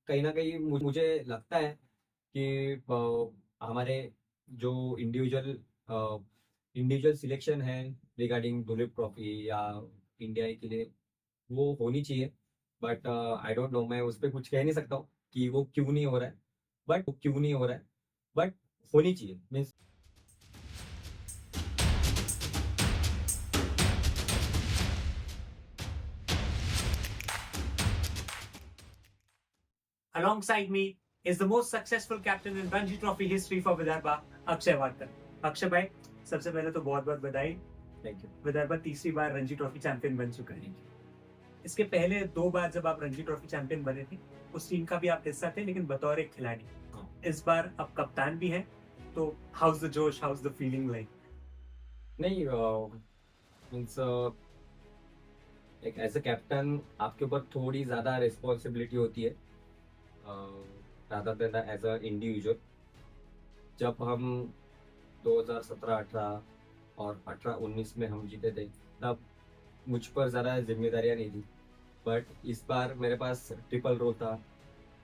कहीं ना कहीं मुझे लगता है कि हमारे जो इंडिविजुअल इंडिविजुअल सिलेक्शन है रिगार्डिंग दुलीप ट्रॉफी या इंडिया के लिए, वो होनी चाहिए। बट आई डोंट नो, मैं उस पर कुछ कह नहीं सकता हूँ कि वो क्यों नहीं हो रहा है। बट वो क्यों नहीं हो रहा है, बट होनी चाहिए means. Alongside me is the most successful captain in Ranji Trophy history for Vidarbha, Akshay Wadkar. Akshay भाई, सबसे पहले तो बहुत बहुत बधाई। Thank you. विदर्भा तीसरी बार रणजी ट्रॉफी चैंपियन बन चुका है। इसके पहले 2 बार जब आप रणजी ट्रॉफी चैंपियन बने थे, उस टीम का भी आप हिस्सा थे, लेकिन बतौर एक खिलाड़ी। हाँ। इस बार आप कप्तान भी हैं, तो how's the josh, how's the feeling like? नहीं, मीन्स एक एज अ कैप्टन आपके ऊपर थोड़ी ज़्यादा रिस्पॉन्सिबिलिटी होती है rather than as a individual. जब हम 2017-18 और 18-19 में हम जीते थे, तब मुझ पर ज़्यादा जिम्मेदारियाँ नहीं थी। बट इस बार मेरे पास ट्रिपल रोल था,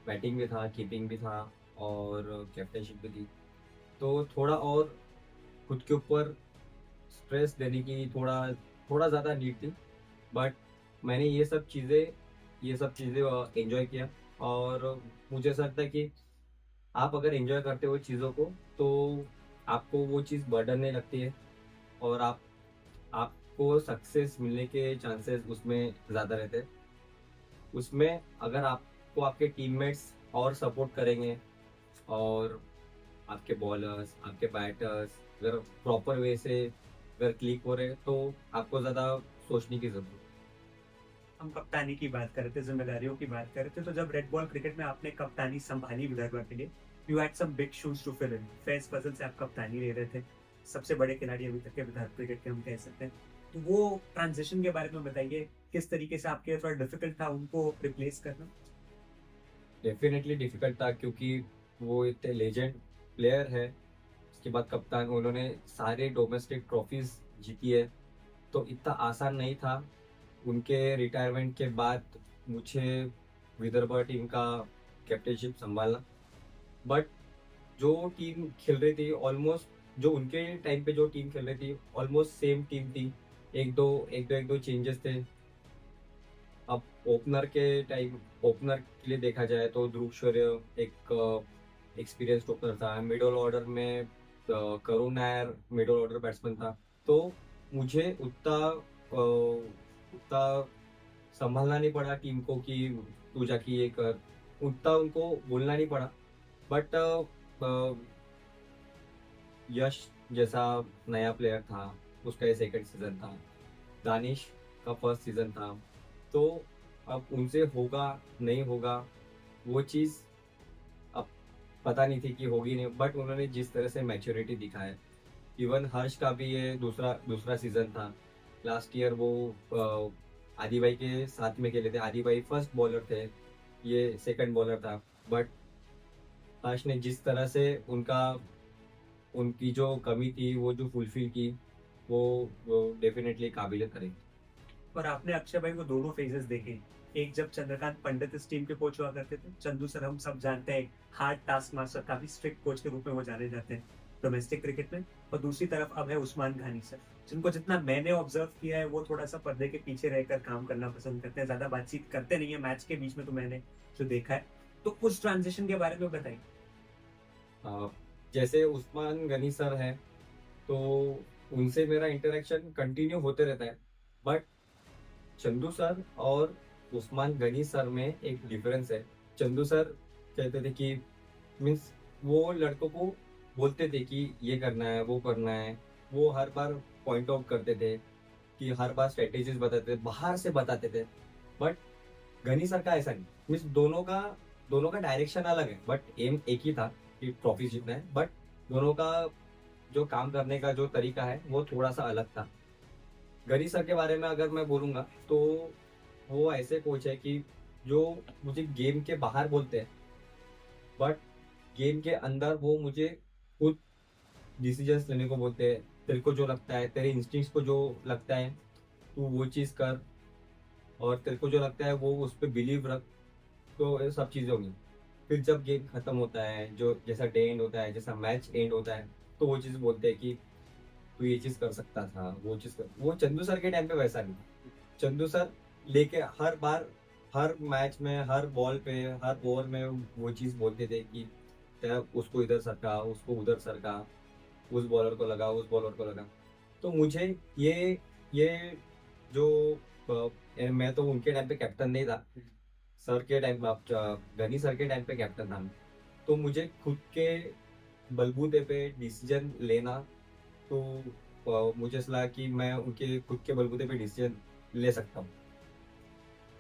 बैटिंग भी था, कीपिंग भी था और कैप्टनशिप भी थी। तो थोड़ा और खुद के ऊपर स्ट्रेस देने की थोड़ा थोड़ा ज़्यादा नीड थी। बट मैंने ये सब चीज़ें एंजॉय किया। और मुझे ऐसा लगता है कि आप अगर एंजॉय करते हो चीज़ों को, तो आपको वो चीज़ बर्डन नहीं लगती है। और आपको सक्सेस मिलने के चांसेस उसमें ज़्यादा रहते हैं। उसमें अगर आपको आपके टीममेट्स और सपोर्ट करेंगे, और आपके बॉलर्स, आपके बैटर्स अगर प्रॉपर वे से अगर क्लिक हो रहे हैं, तो आपको ज़्यादा सोचने की ज़रूरत है। हम कप्तानी की बात कर रहे थे, जिम्मेदारियों की बात कर रहे थे, तो जब रेड बॉल क्रिकेट में आपने कप्तानी संभाली विदर्भा के लिए, you had some big shoes to fill in. Faiz Fazal से आप कप्तानी ले रहे थे, सबसे बड़े खिलाड़ी अभी तक के विदर्भ क्रिकेट के हम कह सकते हैं। तो वो ट्रांजिशन के बारे में बताइए, किस तरीके से आपके लिए थोड़ा डिफिकल्ट था उनको रिप्लेस करना? डेफिनेटली डिफिकल्ट था, क्योंकि वो इतने लेजेंड प्लेयर है। उसके बाद कप्तान, उन्होंने सारे डोमेस्टिक ट्रॉफीज जीती है, तो इतना आसान नहीं था उनके रिटायरमेंट के बाद मुझे विदर्भा टीम का कैप्टनशिप संभालना। बट जो टीम खेल रही थी ऑलमोस्ट, जो उनके टाइम पे जो टीम खेल रही थी ऑलमोस्ट सेम टीम थी। एक दो चेंजेस थे। अब ओपनर के लिए देखा जाए तो ध्रुव शौर्य एक एक्सपीरियंस्ड ओपनर था। मिडल ऑर्डर में Karun Nair middle order batsman था। तो मुझे उतना संभालना नहीं पड़ा टीम को कि तू जाके ये कर, उतना उनको बोलना नहीं पड़ा। बट यश जैसा नया प्लेयर था, उसका ये सेकंड सीजन था। दानिश का फर्स्ट सीजन था। तो अब उनसे होगा नहीं होगा, वो चीज़ अब पता नहीं थी कि होगी नहीं। बट उन्होंने जिस तरह से मैच्योरिटी दिखाया, इवन हर्ष का भी ये दूसरा दूसरा सीजन था। लास्ट ईयर वो आदि भाई के साथ में खेले थे। आदि भाई फर्स्ट बॉलर थे, ये सेकंड बॉलर था। बट हर्ष ने जिस तरह से उनकी जो कमी थी वो जो फुलफिल की, वो डेफिनेटली काबिल तारीफ। और आपने अक्षय भाई को दोनों फेजेस देखे। एक जब चंद्रकांत पंडित इस टीम के कोच हुआ करते थे, चंदू सर हम सब जानते हैं, हार्ड टास्क मास्टर, काफी स्ट्रिक्ट कोच के रूप में वो जाने जाते हैं डोमेस्टिक क्रिकेट में। और दूसरी तरफ अब है उस्मान घानी सर, जिनको जितना मैंने ऑब्जर्व किया है वो थोड़ा सा पर्दे के पीछे रहकर काम करना पसंद करते हैं, ज्यादा बातचीत करते नहीं है मैच के बीच में, तो मैंने जो देखा है। तो उस ट्रांजिशन के बारे में बताइए। अ, जैसे उस्मान गनी सर हैं, तो उनसे मेरा इंटरेक्शन कंटिन्यू होते रहता है। बट चंदू सर और उस्मान गनी सर में एक डिफरेंस है। चंदू सर कहते थे कि मीन्स वो लड़कों को बोलते थे कि ये करना है, वो करना है। वो हर बार पॉइंट आउट करते थे कि हर बार स्ट्रेटेजीज बताते थे, बाहर से बताते थे। बट गनी सर का ऐसा नहीं। मीन्स दोनों का डायरेक्शन अलग है, बट एम एक ही था कि ट्रॉफी जीतना है। बट दोनों का जो काम करने का जो तरीका है वो थोड़ा सा अलग था। गनी सर के बारे में अगर मैं बोलूंगा, तो वो ऐसे कोच है कि जो मुझे गेम के बाहर बोलते हैं, बट गेम के अंदर वो मुझे खुद डिसीजंस लेने को बोलते हैं। तेरे को जो लगता है, तेरे इंस्टिंक्ट्स को जो लगता है, तू वो चीज़ कर। और तेरे को जो लगता है वो उस पर बिलीव रख। तो ये सब चीज़ें होंगी। फिर जब गेम खत्म होता है, जो जैसा डे एंड होता है, जैसा मैच एंड होता है, तो वो चीज़ बोलते हैं कि तू ये चीज़ कर सकता था, वो चीज़ कर, वो चंदू सर के टाइम पे वैसा नहीं था। चंदू सर लेके हर बार, हर मैच में, हर बॉल पे, हर ओवर में वो चीज़ बोलते थे कि तेरा उसको इधर सरका, उसको उधर सरका, उस बॉलर को लगा, उस बॉलर को लगा। तो मुझे ये जो मैं तो उनके टाइम पे कैप्टन नहीं था, सर के टाइम गनी सर के टाइम पे कैप्टन था मैं। तो मुझे खुद के बलबूते पे डिसीजन लेना, तो मुझे ऐसा लगा कि मैं उनके खुद के बलबूते पे डिसीजन ले सकता हूँ।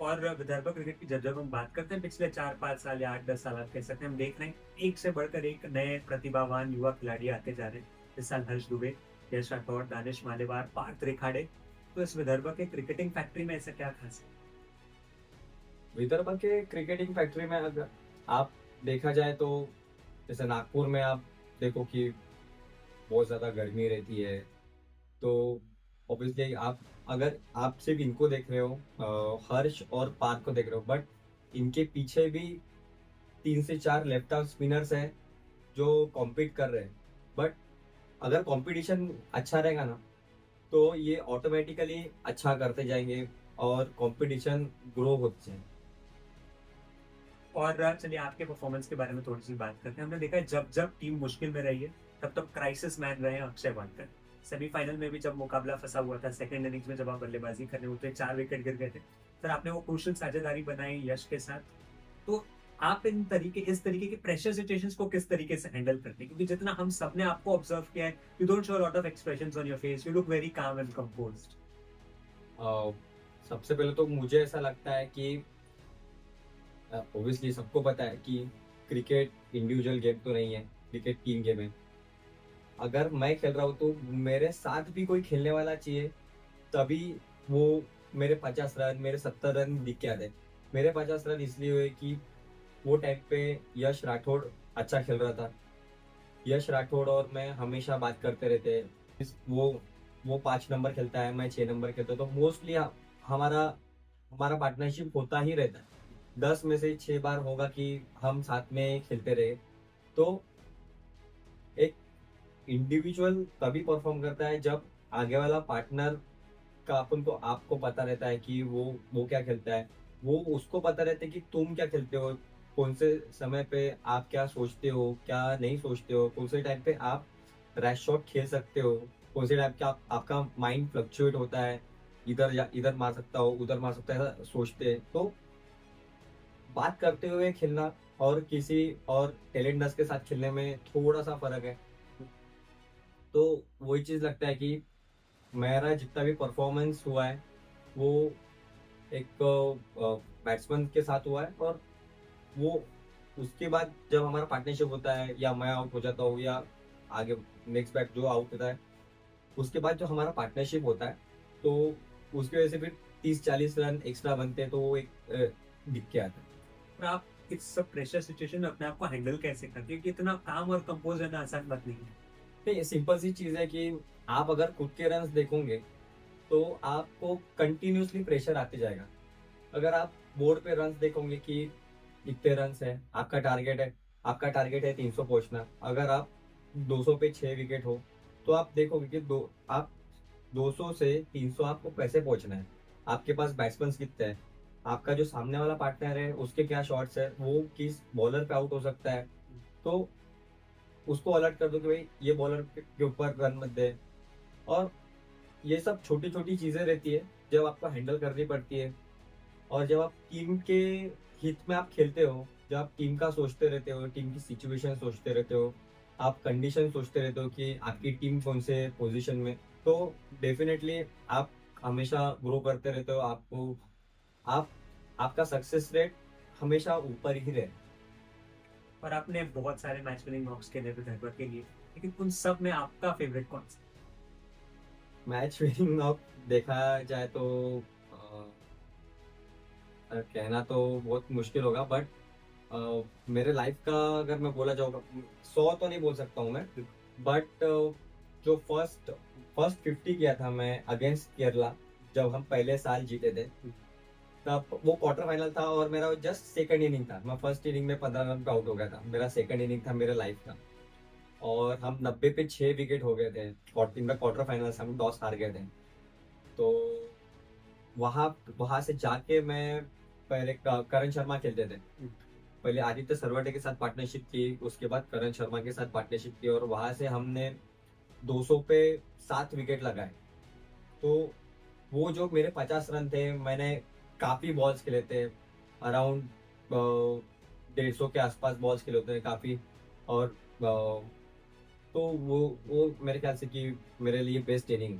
और विदर्भ क्रिकेट की जब हम बात करते हैं पिछले 4-5 साल या 8-10 साल आप कह सकते हैं, हम देख रहे हैं एक से बढ़कर एक नए प्रतिभावान युवा खिलाड़ी आते जा रहे हैं। इस साल हर्ष दुबे, यश राठौर, दानिश मालेवार, पार्थ त्रिखाड़े। तो इस विदर्भ के क्रिकेटिंग फैक्ट्री में ऐसा क्या खास है? विदर्भ के क्रिकेटिंग फैक्ट्री में अगर आप देखा जाए तो जैसे नागपुर में आप देखो कि बहुत ज़्यादा गर्मी रहती है, तो ऑब्वियसली आप, अगर आप सिर्फ इनको देख रहे हो, हर्ष और पार्थ को देख रहे हो, बट इनके पीछे भी 3 से 4 लेफ्ट आर्म स्पिनर्स हैं जो कॉम्पीट कर रहे हैं। बट अगर कंपटीशन अच्छा रहेगा ना, तो ये ऑटोमेटिकली अच्छा करते जाएंगे और कंपटीशन ग्रो होते जाएंगे। और चलिए आपके परफॉर्मेंस के बारे में थोड़ी सी बात करते हैं। हमने देखा है जब जब टीम मुश्किल में रही है, तब तब क्राइसिस मैन रहे हैं अक्षय वाडकर। सेमीफाइनल में भी जब मुकाबला फंसा हुआ था, सेकंड इनिंग्स में जब आप बल्लेबाजी करने उतरे, 4 विकेट गिर गए थे, फिर आपने वो क्रूशियल साझेदारी बनाई यश के साथ। तो आप इस तरीके के प्रेशर सिचुएशंस को किस तरीके से हैंडल करते हैं? क्योंकि जितना हम सबने आपको ऑब्जर्व किया है, you don't show a lot of expressions on your face, you look very calm and composed. Uh, सबसे पहले तो मुझे ऐसा लगता है कि ऑब्वियसली सबको पता है कि क्रिकेट इंडिविजुअल गेम तो नहीं है, क्रिकेट टीम गेम है। अगर मैं खेल रहा हूँ तो मेरे साथ भी कोई खेलने वाला चाहिए, तभी वो मेरे 50 रन, मेरे 70 रन दिख के आते हैं। मेरे 50 रन इसलिए हुए कि वो टाइम पे यश राठौड़ अच्छा खेल रहा था। यश राठौड़ और मैं हमेशा बात करते रहते हैं। वो 5 नंबर खेलता है, मैं 6 नंबर खेलता हूँ, तो मोस्टली हमारा हमारा पार्टनरशिप होता ही रहता है। 10 में से 6 बार होगा कि हम साथ में खेलते रहे। तो एक इंडिविजुअल तभी परफॉर्म करता है जब आगे वाला पार्टनर का अपन को, आपको पता रहता है कि वो क्या खेलता है, वो उसको पता रहता है कि तुम क्या खेलते हो, कौन से समय पे आप क्या सोचते हो, क्या नहीं सोचते हो, कौन से टाइम पे आप रैश शॉट खेल सकते हो, कौन से टाइम पे आपका माइंड फ्लक्चुएट होता है, इधर या इधर मार सकता हो, उधर मार सकता है, ऐसा सोचते हैं। तो बात करते हुए खेलना और किसी और टैलेंटर्स के साथ खेलने में थोड़ा सा फर्क है। तो वही चीज़ लगता है कि मेरा जितना भी परफॉर्मेंस हुआ है, वो एक बैट्समैन के साथ हुआ है, और वो उसके बाद जब हमारा पार्टनरशिप होता है या मैं आउट हो जाता हूँ या आगे नेक्स्ट बैट जो आउट होता है, उसके बाद जो हमारा पार्टनरशिप होता है, तो उसकी वजह से फिर 30-40 रन एक्स्ट्रा बनते हैं, तो वो एक दिख के आता है। और आप इस सब प्रेशर सिचुएशन में अपने आप को हैंडल कैसे करते हैं? क्योंकि इतना काम और कंपोज रहना आसान बात नहीं है। नहीं, सिंपल सी चीज़ है कि आप अगर खुद के रन्स देखोगे तो आपको कंटिन्यूसली प्रेशर आते जाएगा। अगर आप बोर्ड पे रन्स देखोगे कि इतने रन्स है, आपका टारगेट है 300 पहुंचना। अगर आप 200 पे 6 विकेट हो, तो आप देखोगे कि आप 200 से 300 आपको कैसे पहुंचना है, आपके पास बैट्समैन कितने हैं, आपका जो सामने वाला पार्टनर है उसके क्या शॉट्स है, वो किस बॉलर पे आउट हो सकता है, तो उसको अलर्ट कर दो कि भाई ये बॉलर के ऊपर रन मत दे। और ये सब छोटी छोटी चीजें रहती है जब आपको हैंडल करनी पड़ती है। और जब आप टीम के हित में आप खेलते हो, जब आप टीम का सोचते रहते हो, टीम की सिचुएशन सोचते रहते हो, आप कंडीशन सोचते रहते हो कि आपकी टीम कौन से पोजीशन में, तो डेफिनेटली आप हमेशा ग्रो करते रहते हो। आप आपका सक्सेस रेट हमेशा ऊपर ही रहे। और आपने बहुत सारे मैच विनिंग नॉक्स खेले विदर्भ के लिए, लेकिन उन सब में आपका फेवरेट कौन सा? मैच विनिंग नॉक देखा जाए तो कहना तो बहुत मुश्किल होगा, बट मेरे लाइफ का अगर मैं बोला जाऊंगा, 100 तो नहीं बोल सकता हूँ मैं, बट जो फर्स्ट फर्स्ट 50 किया था मैं अगेंस्ट केरला, जब हम पहले साल जीते थे, तब वो क्वार्टर फाइनल था और मेरा जस्ट सेकंड इनिंग था। मैं फर्स्ट इनिंग में 15 रन पे आउट हो गया था। मेरा सेकंड इनिंग था मेरे लाइफ का, और हम 90 पे 6 विकेट हो गए थे। क्वार्टर फाइनल से हम टॉस हार गए थे। तो वहाँ वहाँ से जाके मैं पहले करण शर्मा खेलते थे। पहले आदित्य सरवटे के साथ पार्टनरशिप की, उसके बाद करण शर्मा के साथ पार्टनरशिप की, और वहां से हमने 200 पे 7 विकेट लगाए। तो वो जो मेरे 50 रन थे, मैंने काफी बॉल्स खेले थे, अराउंड 150 के आसपास बॉल्स खेले होते हैं काफी। और तो वो मेरे ख्याल से कि मेरे लिए बेस्ट इनिंग।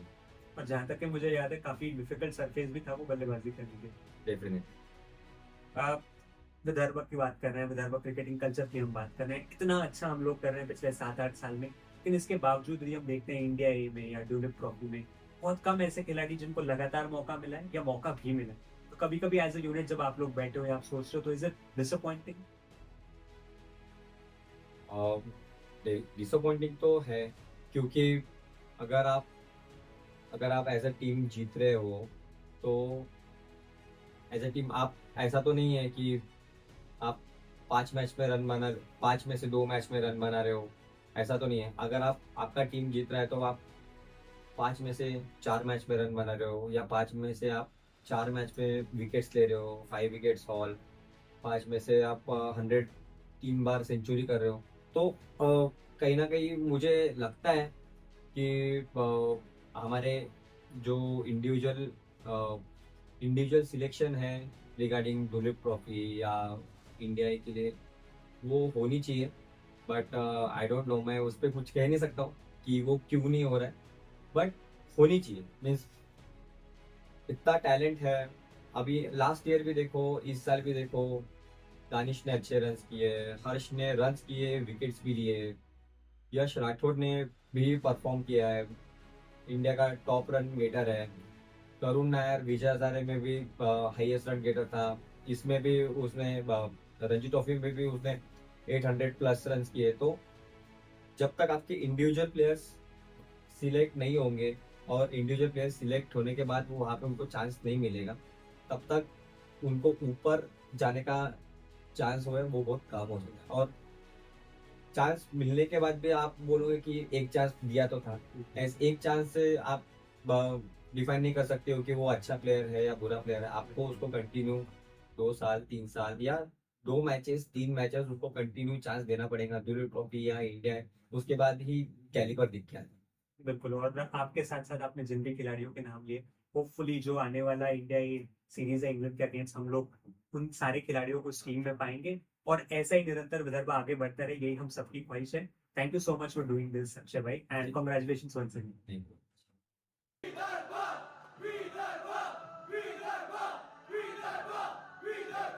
और जहाँ तक कि मुझे याद है काफी डिफिकल्ट सरफेस भी था वो बल्लेबाजी करने के। डेफिनेट। आप विदर्भ की बात कर रहे हैं, विदर्भ क्रिकेटिंग कल्चर की हम बात कर रहे हैं, इतना अच्छा हम लोग कर रहे हैं पिछले 7-8 साल में, लेकिन इसके बावजूद भी हम देखते हैं इंडिया ए में या ड्यूलिप ट्रॉफी में बहुत कम ऐसे खिलाड़ी जिनको लगातार मौका मिला है या मौका भी मिला है। तो कभी कभी एज ए यूनिट जब आप लोग बैठे हो या आप सोच रहे हो तो इज इट डिसअपॉइंटिंग? डिसअपॉइंटिंग तो है, क्योंकि अगर आप अगर आप एज अ टीम जीत रहे हो, तो एज अ टीम आप, ऐसा तो नहीं है कि आप 5 मैच में रन बना 5 में से 2 मैच में रन बना रहे हो। ऐसा तो नहीं है। अगर आपका टीम जीत रहा है तो आप 5 में से 4 मैच में रन बना रहे हो, या 5 में से आप 4 मैच में विकेट्स ले रहे हो, 5 विकेट्स ऑल। 5 में से आप 103 बार सेंचुरी कर रहे हो। तो कहीं ना कहीं मुझे लगता है कि हमारे जो इंडिविजुअल इंडिविजुअल सिलेक्शन है रिगार्डिंग दुलीप ट्रॉफी या इंडिया के लिए, वो होनी चाहिए। बट आई डोंट नो, मैं उस पर कुछ कह नहीं सकता हूँ कि वो क्यों नहीं हो रहा है। बट होनी चाहिए, मीन्स इतना टैलेंट है। अभी लास्ट ईयर भी देखो, इस साल भी देखो, दानिश ने अच्छे रन्स किए, हर्ष ने रन्स किए, विकेट्स भी लिए, यश राठौड़ ने भी परफॉर्म किया है, इंडिया का टॉप रन गेटर है। करुण नायर विजय हजारे में भी हाईएस्ट रन गेटर था। इसमें भी उसने रणजी ट्रॉफी में भी उसने 800+ रन किए। तो जब तक आपके इंडिविजुअल प्लेयर्स सिलेक्ट नहीं होंगे, और इंडिविजुअल प्लेयर्स सिलेक्ट होने के बाद वो वहाँ पे उनको चांस नहीं मिलेगा, तब तक उनको ऊपर जाने का चांस हो है वो बहुत कम हो जाता है। और चांस मिलने के बाद भी आप बोलोगे कि एक चांस दिया तो था, ऐसे एक चांस से आप डिफाइन नहीं कर सकते हो कि वो अच्छा प्लेयर है या बुरा प्लेयर है। आपको उसको कंटिन्यू 2 साल 3 साल या 2 मैचेस 3 मैचेस उसको कंटिन्यू चांस देना पड़ेगा, ड्यूरल ट्रॉफी या इंडिया है, उसके बाद ही कैलिबर दिख गया। बिल्कुल। और आपके साथ साथ आपने जिन भी खिलाड़ियों के नाम लिए, होपफुली जो आने वाला इंडिया सीरीज है इंग्लैंड के अगेंस्ट, हम लोग उन सारे खिलाड़ियों को इस टीम में पाएंगे और ऐसा ही निरंतर विदर्भ आगे बढ़ता रहे, यही हम सबकी ख्वाहिश है। Thank you so much for doing this Akshay भाई, and congratulation once again. Thank you.